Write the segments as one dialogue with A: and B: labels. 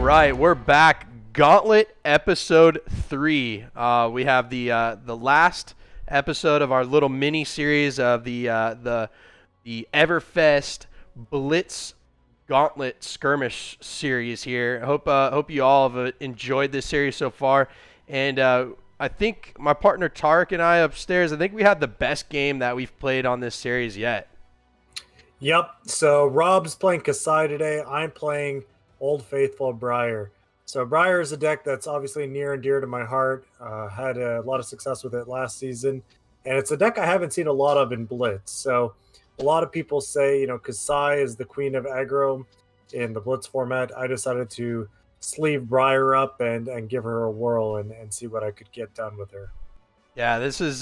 A: right, we're back. Gauntlet episode 3. We have the last episode of our little mini series of the Everfest Blitz Gauntlet Skirmish series here. Hope you all have enjoyed this series so far, and I think my partner Tariq and I upstairs, I think we had the best game that we've played on this series yet.
B: Yep. So Rob's playing Kassai today. I'm playing Old Faithful Briar. So Briar is a deck that's obviously near and dear to my heart. Had a lot of success with it last season, and it's a deck I haven't seen a lot of in Blitz. So a lot of people say, Kasai is the queen of aggro in the Blitz format. I decided to sleeve Briar up and give her a whirl and see what I could get done with her.
A: Yeah, this is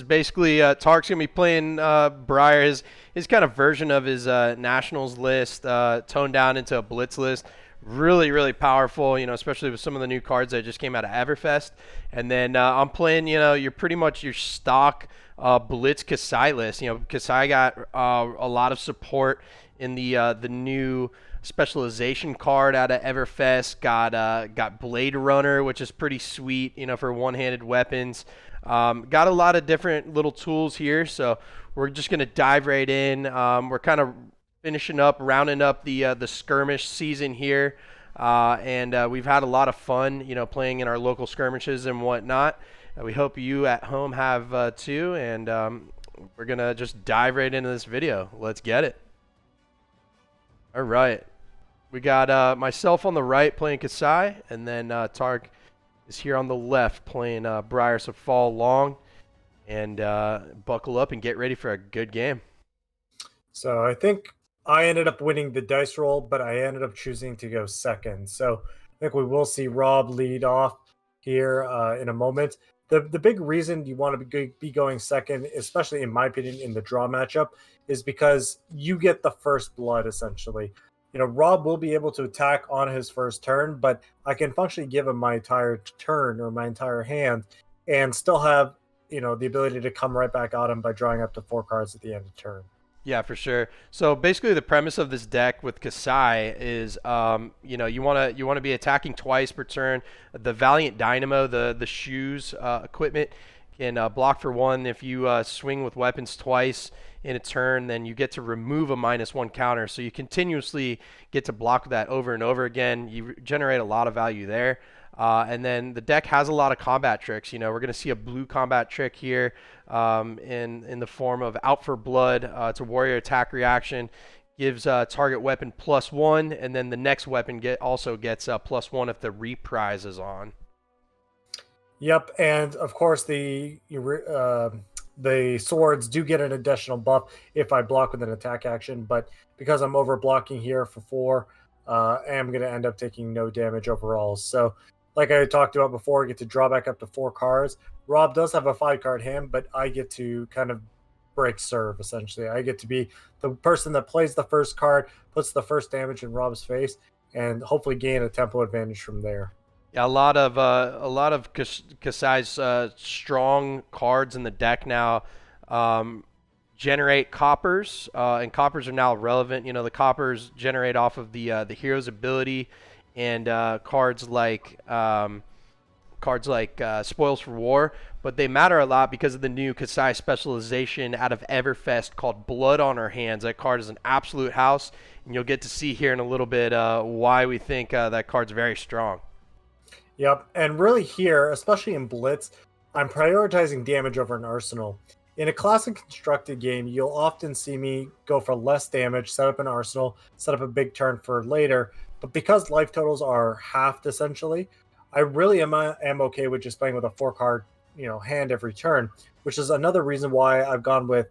A: basically Tark's gonna be playing Briar, his kind of version of his Nationals list, toned down into a Blitz list. Really powerful, especially with some of the new cards that just came out of Everfest. And then I'm playing, you're pretty much your stock Blitz Kassai list. Kassai got a lot of support in the new specialization card out of Everfest. Got Blade Runner, which is pretty sweet, for one-handed weapons. Got a lot of different little tools here, so we're just going to dive right in. We're kind of finishing up, rounding up the skirmish season here, and we've had a lot of fun, playing in our local skirmishes and whatnot. We hope you at home have too, and we're going to just dive right into this video. Let's get it. All right. We got myself on the right playing Kasai, and then Tariq is here on the left playing Briar, so follow along and buckle up and get ready for a good game.
B: So I think I ended up winning the dice roll, but I ended up choosing to go second. So I think we will see Rob lead off here in a moment. The big reason you want to be going second, especially in my opinion in the draw matchup, is because you get the first blood essentially. Rob will be able to attack on his first turn, but I can functionally give him my entire turn or my entire hand and still have, the ability to come right back at him by drawing up to 4 cards at the end of the turn.
A: Yeah, for sure. So basically the premise of this deck with Kassai is, you want to be attacking twice per turn. The Valiant Dynamo, the shoes equipment, can block for 1. If you swing with weapons twice in a turn, then you get to remove a -1 counter. So you continuously get to block that over and over again. You generate a lot of value there. And then the deck has a lot of combat tricks. We're going to see a blue combat trick here in the form of Out for Blood. It's a warrior attack reaction. Gives target weapon +1, and then the next weapon also gets +1 if the reprise is on.
B: Yep, and of course the swords do get an additional buff if I block with an attack action, but because I'm over blocking here for 4, I am going to end up taking no damage overall. So like I talked about before, I get to draw back up to 4 cards. Rob does have a 5-card hand, but I get to kind of break serve, essentially. I get to be the person that plays the first card, puts the first damage in Rob's face, and hopefully gain a tempo advantage from there.
A: Yeah, a lot of Kassai's strong cards in the deck now generate coppers, and coppers are now relevant. The coppers generate off of the hero's ability, and cards like Spoils for War, but they matter a lot because of the new Kassai specialization out of Everfest called Blood on Her Hands. That card is an absolute house, and you'll get to see here in a little bit why we think that card's very strong.
B: Yep, and really here, especially in Blitz, I'm prioritizing damage over an arsenal. In a classic constructed game, you'll often see me go for less damage, set up an arsenal, set up a big turn for later, but because life totals are halved essentially, I really am okay with just playing with a 4-card, hand every turn, which is another reason why I've gone with,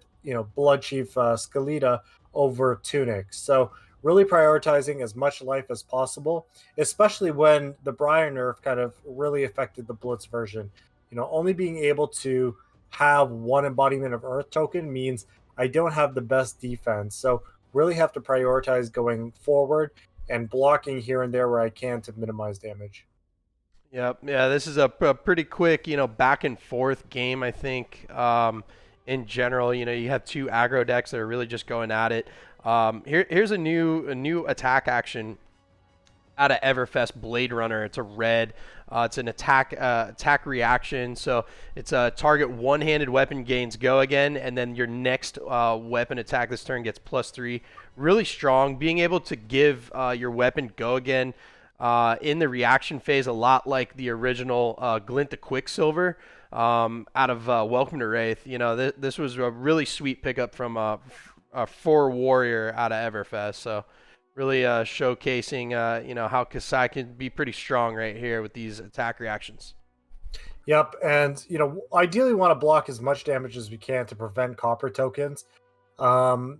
B: Blood Chief Scalita over Tunic. So really prioritizing as much life as possible, especially when the Briar nerf kind of really affected the Blitz version. Only being able to have 1 embodiment of Earth token means I don't have the best defense. So really have to prioritize going forward and blocking here and there where I can to minimize damage.
A: Yep. Yeah, this is a pretty quick, back and forth game, I think. In general, you have 2 aggro decks that are really just going at it. Here's a new attack action out of Everfest Blade Runner. It's a red. It's an attack reaction. So it's a target one-handed weapon gains go again, and then your next weapon attack this turn gets +3. Really strong. Being able to give your weapon go again in the reaction phase, a lot like the original Glint the Quicksilver out of Welcome to Wraith. You know, this was a really sweet pickup from a 4 warrior out of Everfest. So really showcasing, you know, how Kasai can be pretty strong right here with these attack reactions.
B: Yep, and you know, ideally want to block as much damage as we can to prevent copper tokens. You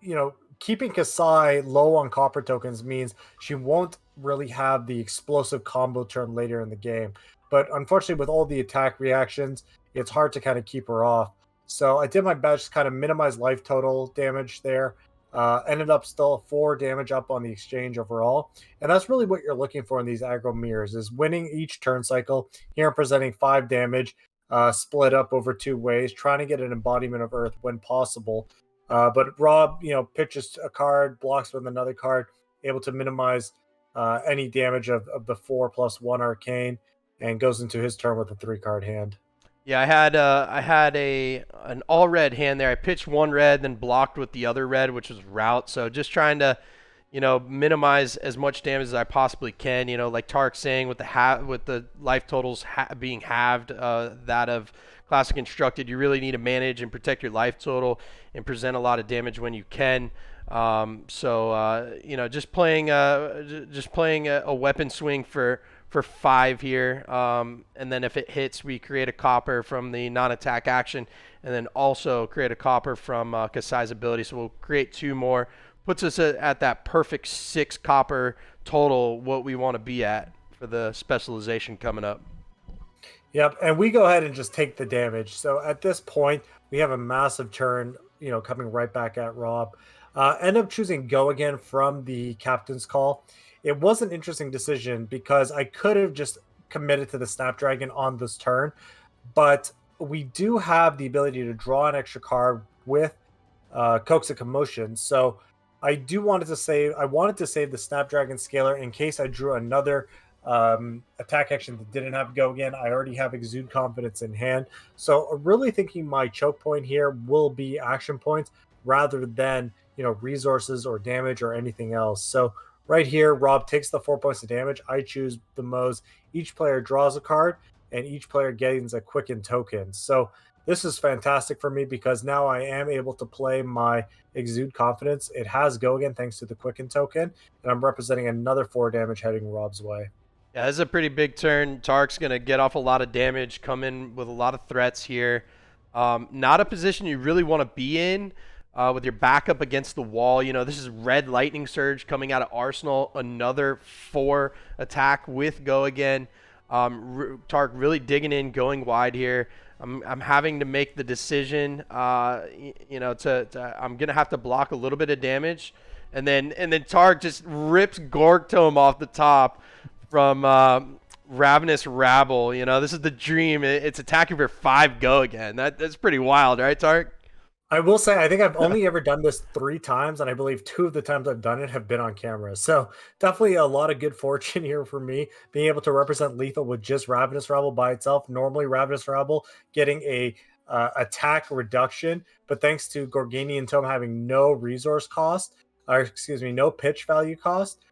B: know, keeping Kasai low on copper tokens means she won't really have the explosive combo turn later in the game. But unfortunately, with all the attack reactions, it's hard to kind of keep her off. So I did my best to kind of minimize life total damage there. Ended up still 4 damage up on the exchange overall. And that's really what you're looking for in these aggro mirrors, is winning each turn cycle. Here I'm presenting 5 damage, split up over 2 ways, trying to get an embodiment of Earth when possible. But Rob, you know, pitches a card, blocks with another card, able to minimize any damage of the 4+1 arcane, and goes into his turn with a 3-card hand.
A: Yeah, I had an all red hand there. I pitched 1 red, then blocked with the other red, which was route. So just trying to, you know, minimize as much damage as I possibly can. You know, like Tariq saying, with the life totals being halved, that of Classic Constructed, you really need to manage and protect your life total and present a lot of damage when you can. You know, just playing a weapon swing for 5 here, and then if it hits, we create a copper from the non-attack action, and then also create a copper from Kassai's ability. So we'll create 2 more, puts us at that perfect 6 copper total, what we want to be at for the specialization coming up.
B: Yep, and we go ahead and just take the damage. So at this point, we have a massive turn, you know, coming right back at Rob. End up choosing go again from the captain's call. It was an interesting decision because I could have just committed to the Snapdragon on this turn, but we do have the ability to draw an extra card with Coax a Commotion. So I wanted to save the Snapdragon Scaler in case I drew another attack action that didn't have go again. I already have Exude Confidence in hand. So really thinking my choke point here will be action points rather than, you know, resources or damage or anything else. So right here, Rob takes the 4 points of damage. I choose the Mo's. Each player draws a card, and each player gains a Quicken token. So this is fantastic for me because now I am able to play my Exude Confidence. It has go again thanks to the Quicken token, and I'm representing another 4 damage heading Rob's way.
A: Yeah, this is a pretty big turn. Tariq's going to get off a lot of damage, come in with a lot of threats here. Not a position you really want to be in. With your backup against the wall. You know, this is red lightning surge coming out of Arsenal, another 4 attack with go again. Tariq really digging in, going wide here. I'm having to make the decision, you know, I'm gonna have to block a little bit of damage, and then Tariq just rips Gorg Tome off the top from Ravenous Rabble. You know, this is the dream. It's attacking for 5 go again. That's pretty wild, right, Tariq?
B: I will say, I think I've only ever done this 3 times, and I believe 2 of the times I've done it have been on camera. So definitely a lot of good fortune here for me, being able to represent lethal with just Ravenous Rabble by itself. Normally, Ravenous Rabble getting a attack reduction, but thanks to Gorganian Tome having no resource cost, or excuse me, no pitch value cost,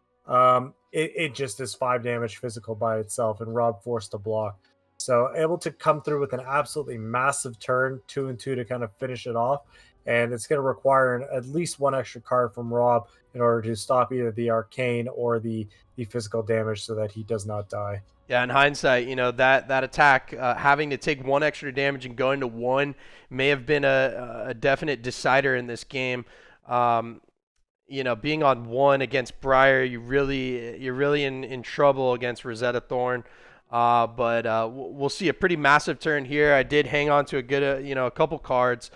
B: it just is 5 damage physical by itself, and Rob forced to block. So able to come through with an absolutely massive turn, 2 and 2 to kind of finish it off. And it's going to require at least 1 extra card from Rob in order to stop either the arcane or the physical damage so that he does not die.
A: Yeah, in hindsight, you know, that attack, having to take 1 extra damage and going to 1 may have been a definite decider in this game. You know, being on 1 against Briar, you're really in trouble against Rosetta Thorn. But we'll see a pretty massive turn here. I did hang on to a good, you know, a couple cards.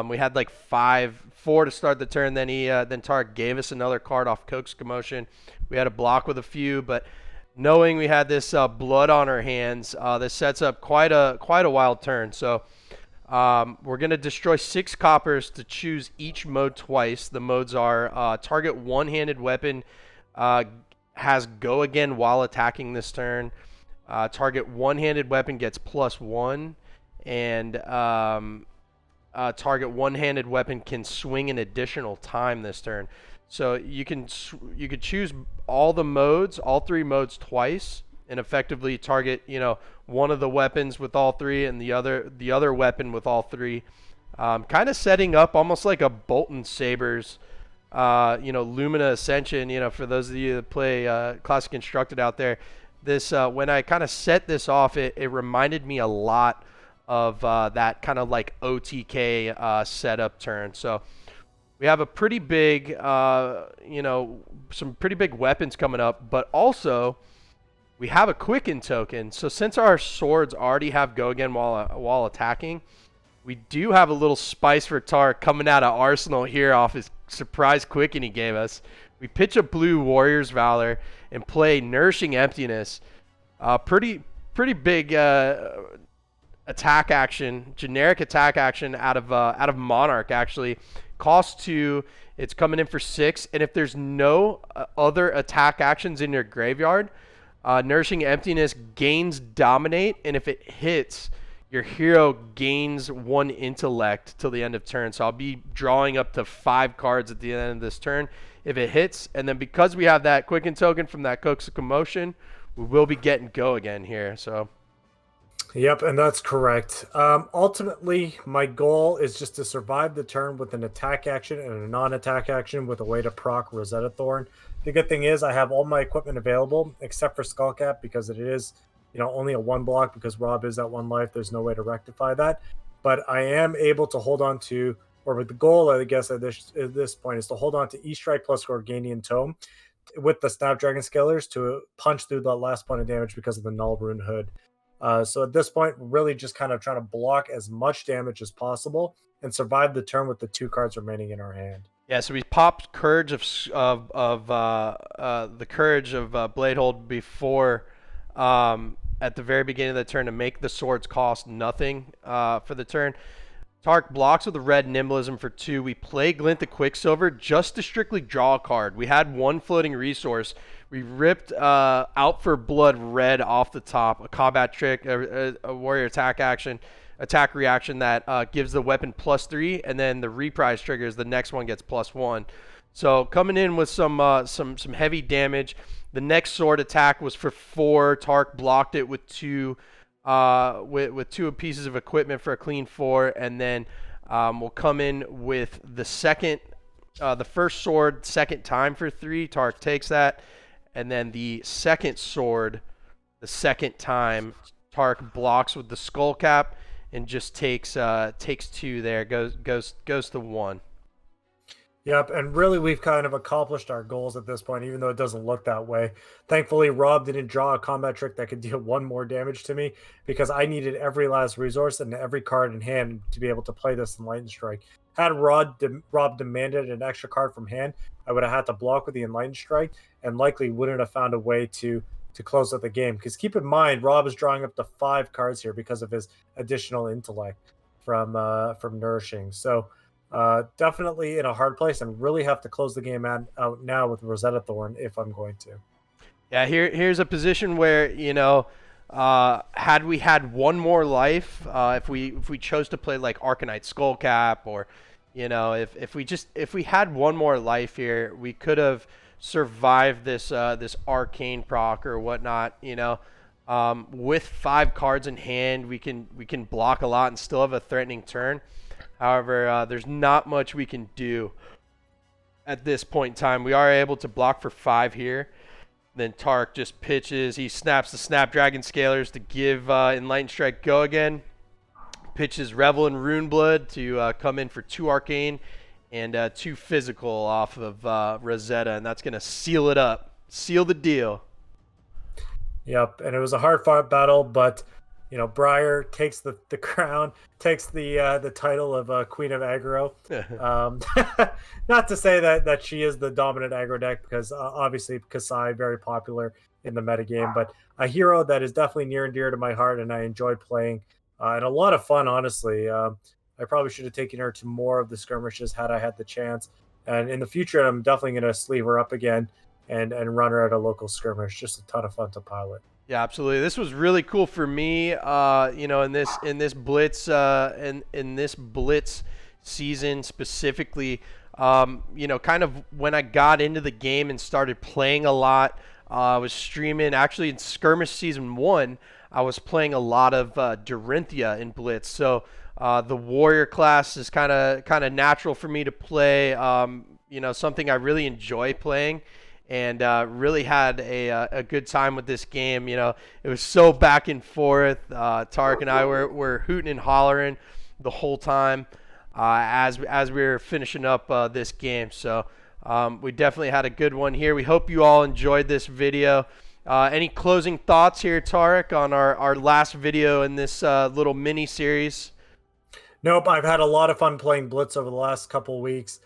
A: We had like 4 to start the turn. Then Tariq gave us another card off Coax Commotion. We had a block with a few, but knowing we had this blood on our hands, this sets up quite a wild turn. So we're gonna destroy 6 coppers to choose each mode twice. The modes are target one-handed weapon. has go again while attacking this turn. Target one-handed weapon gets +1, and target one-handed weapon can swing an additional time this turn. So you could choose all the modes, all 3 modes twice, and effectively target one of the weapons with all 3 and the other weapon with all 3. Kind of setting up almost like a Bolt and Sabers, Lumina Ascension. For those of you that play Classic Constructed out there, this when I kind of set this off, it reminded me a lot of that kind of like OTK setup turn. So we have a pretty big, some pretty big weapons coming up, but also we have a Quicken token. So since our swords already have go again while attacking, we do have a little spice for Tariq coming out of Arsenal here off his surprise Quicken he gave us. We pitch a blue Warrior's Valor and play Nourishing Emptiness. Pretty big attack action, generic attack action out of Monarch actually. Cost 2, it's coming in for 6, and if there's no other attack actions in your graveyard, Nourishing Emptiness gains Dominate, and if it hits, your hero gains 1 intellect till the end of turn. So I'll be drawing up to 5 cards at the end of this turn if it hits. And then because we have that Quicken token from that Cooks of Commotion, we will be getting go again here. So.
B: Yep, and that's correct. Ultimately, my goal is just to survive the turn with an attack action and a non-attack action with a way to proc Rosetta Thorn. The good thing is I have all my equipment available except for Skullcap because it is only a 1 block because Rob is at 1 life. There's no way to rectify that. But I am able to hold on to, or with the goal, I guess, at this point is to hold on to E-Strike plus Gorganian Tome with the Snapdragon Scalers to punch through the last point of damage because of the Null Rune Hood. So at this point, really just kind of trying to block as much damage as possible and survive the turn with the 2 cards remaining in our hand.
A: Yeah, so we popped Courage of the Courage of Bladehold before at the very beginning of the turn to make the swords cost nothing for the turn. Tariq blocks with a red Nimblism for 2. We play Glint the Quicksilver just to strictly draw a card. We had 1 floating resource. We ripped Out for Blood red off the top, a combat trick, a warrior attack reaction that gives the weapon +3, and then the reprise triggers. The next one gets +1. So coming in with some heavy damage. The next sword attack was for 4. Tariq blocked it with 2 with 2 pieces of equipment for a clean 4, and then we'll come in with the first sword second time for 3. Tariq takes that, and then the second sword the second time. Tariq blocks with the skull cap and just takes 2 there. Goes to 1.
B: Yep, and really we've kind of accomplished our goals at this point, even though it doesn't look that way. Thankfully, Rob didn't draw a combat trick that could deal 1 more damage to me because I needed every last resource and every card in hand to be able to play this Enlightened Strike. Had Rob demanded an extra card from hand, I would have had to block with the Enlightened Strike and likely wouldn't have found a way to close out the game. Because keep in mind, Rob is drawing up to 5 cards here because of his additional intellect from Nourishing. So definitely in a hard place and really have to close the game out now with Rosetta Thorn if I'm going to.
A: Yeah, here's a position where, had we had 1 more life, if we chose to play like Arcanite Skullcap, or, if we had 1 more life here, we could have survived this arcane proc or whatnot, with 5 cards in hand, we can block a lot and still have a threatening turn. However, there's not much we can do at this point in time. We are able to block for 5 here. Then Tariq just pitches. He snaps the Snapdragon Scalers to give Enlightened Strike go again. Pitches Revel and Runeblood to come in for 2 arcane and 2 physical off of Rosetta, and that's going to seal it up. Seal the deal.
B: Yep, and it was a hard-fought battle, but Briar takes the crown, takes the title of Queen of Aggro. Not to say that she is the dominant aggro deck, because obviously Kasai very popular in the metagame, but a hero that is definitely near and dear to my heart, and I enjoy playing, and a lot of fun, honestly. I probably should have taken her to more of the skirmishes had I had the chance, and in the future I'm definitely going to sleeve her up again and run her at a local skirmish. Just a ton of fun to pilot.
A: Yeah, absolutely. This was really cool for me. In this blitz in this blitz season specifically. Kind of when I got into the game and started playing a lot. I was streaming actually in Skirmish Season 1. I was playing a lot of Dorinthia in Blitz. So the warrior class is kind of natural for me to play. Something I really enjoy playing, and really had a good time with this game. It was so back and forth. Tariq and I were hooting and hollering the whole time as we were finishing up this game. So we definitely had a good one here. We hope you all enjoyed this video. Any closing thoughts here, Tariq, on our last video in this little mini series?
B: Nope, I've had a lot of fun playing Blitz over the last couple of weeks.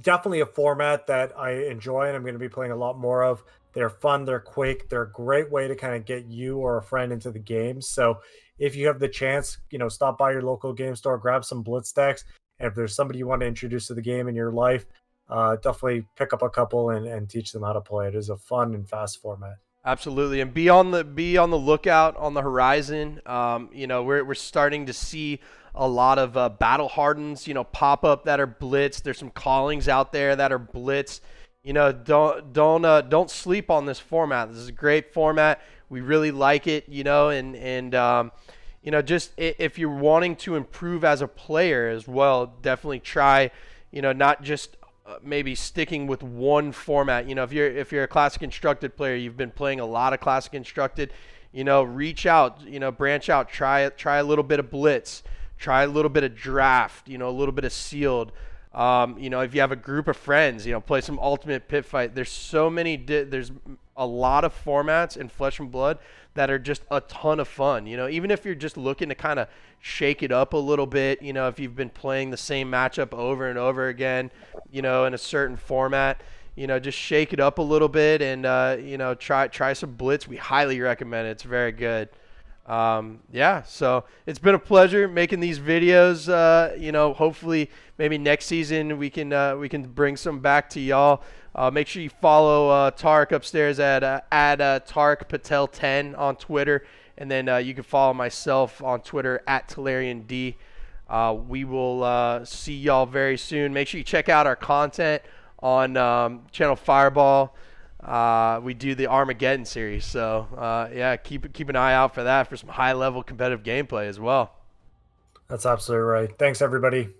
B: Definitely a format that I enjoy and I'm going to be playing a lot more of. They're fun, they're quick, they're a great way to kind of get you or a friend into the game. So if you have the chance, stop by your local game store, grab some Blitz decks, and if there's somebody you want to introduce to the game in your life, definitely pick up a couple and teach them how to play. It is a fun and fast format.
A: Absolutely, and be on the lookout on the horizon. We're starting to see a lot of battle hardens, pop up that are blitzed. There's some callings out there that are blitzed. Don't sleep on this format. This is a great format. We really like it. Just if you're wanting to improve as a player as well, definitely try. Not just maybe sticking with one format. If you're a Classic Constructed player, you've been playing a lot of Classic Constructed, reach out, branch out, try a little bit of Blitz, try a little bit of Draft, a little bit of Sealed. If you have a group of friends, play some Ultimate Pit Fight. There's there's a lot of formats in Flesh and Blood that are just a ton of fun. Even if you're just looking to kind of shake it up a little bit, if you've been playing the same matchup over and over again, in a certain format, just shake it up a little bit and, try some Blitz. We highly recommend it. It's very good. So it's been a pleasure making these videos. Hopefully maybe next season we can bring some back to y'all. Make sure you follow Tariq upstairs at Tariq Patel 10 on Twitter, and then you can follow myself on Twitter at TalarianD. We will see y'all very soon. Make sure you check out our content on channel Fireball. We do the Armageddon series, so keep an eye out for that for some high level competitive gameplay as well.
B: That's absolutely right. Thanks everybody.